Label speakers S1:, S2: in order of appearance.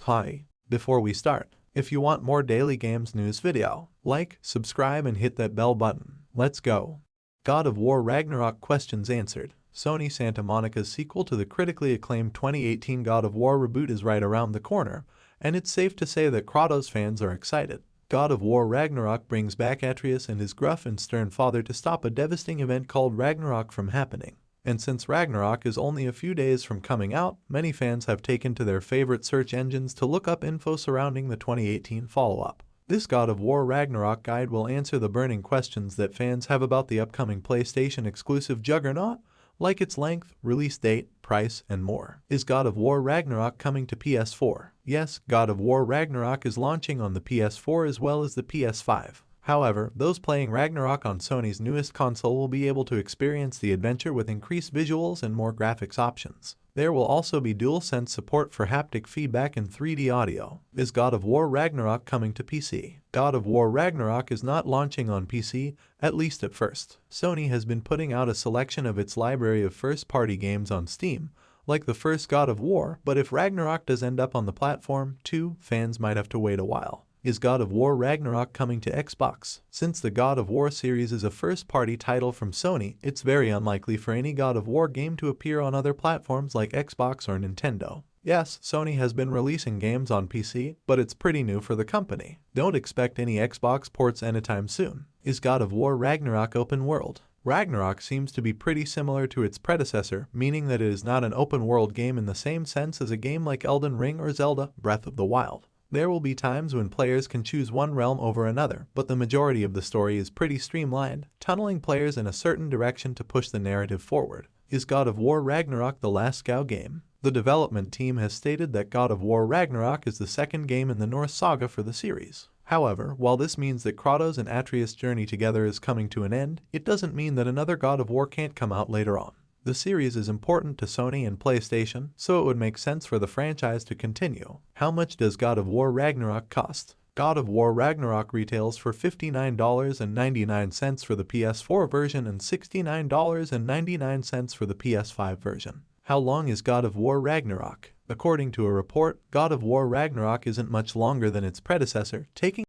S1: Hi, before we start, if you want more daily games news video, like, subscribe and hit that bell button. Let's go. God of War Ragnarok questions answered. Sony Santa Monica's sequel to the critically acclaimed 2018 God of War reboot is right around the corner, and it's safe to say that Kratos fans are excited. God of War Ragnarok brings back Atreus and his gruff and stern father to stop a devastating event called Ragnarok from happening. And since Ragnarok is only a few days from coming out, many fans have taken to their favorite search engines to look up info surrounding the 2018 follow-up. This God of War Ragnarok guide will answer the burning questions that fans have about the upcoming PlayStation exclusive juggernaut, like its length, release date, price, and more. Is God of War Ragnarok coming to PS4? Yes, God of War Ragnarok is launching on the PS4 as well as the PS5. However, those playing Ragnarok on Sony's newest console will be able to experience the adventure with increased visuals and more graphics options. There will also be DualSense support for haptic feedback and 3D audio. Is God of War Ragnarok coming to PC? God of War Ragnarok is not launching on PC, at least at first. Sony has been putting out a selection of its library of first-party games on Steam, like the first God of War, but if Ragnarok does end up on the platform, too, fans might have to wait a while. Is God of War Ragnarok coming to Xbox? Since the God of War series is a first-party title from Sony, it's very unlikely for any God of War game to appear on other platforms like Xbox or Nintendo. Yes, Sony has been releasing games on PC, but it's pretty new for the company. Don't expect any Xbox ports anytime soon. Is God of War Ragnarok open world? Ragnarok seems to be pretty similar to its predecessor, meaning that it is not an open-world game in the same sense as a game like Elden Ring or Zelda: Breath of the Wild. There will be times when players can choose one realm over another, but the majority of the story is pretty streamlined, tunneling players in a certain direction to push the narrative forward. Is God of War Ragnarok the last GOW game? The development team has stated that God of War Ragnarok is the second game in the Norse saga for the series. However, while this means that Kratos and Atreus' journey together is coming to an end, it doesn't mean that another God of War can't come out later on. The series is important to Sony and PlayStation, so it would make sense for the franchise to continue. How much does God of War Ragnarok cost? God of War Ragnarok retails for $59.99 for the PS4 version and $69.99 for the PS5 version. How long is God of War Ragnarok? According to a report, God of War Ragnarok isn't much longer than its predecessor, taking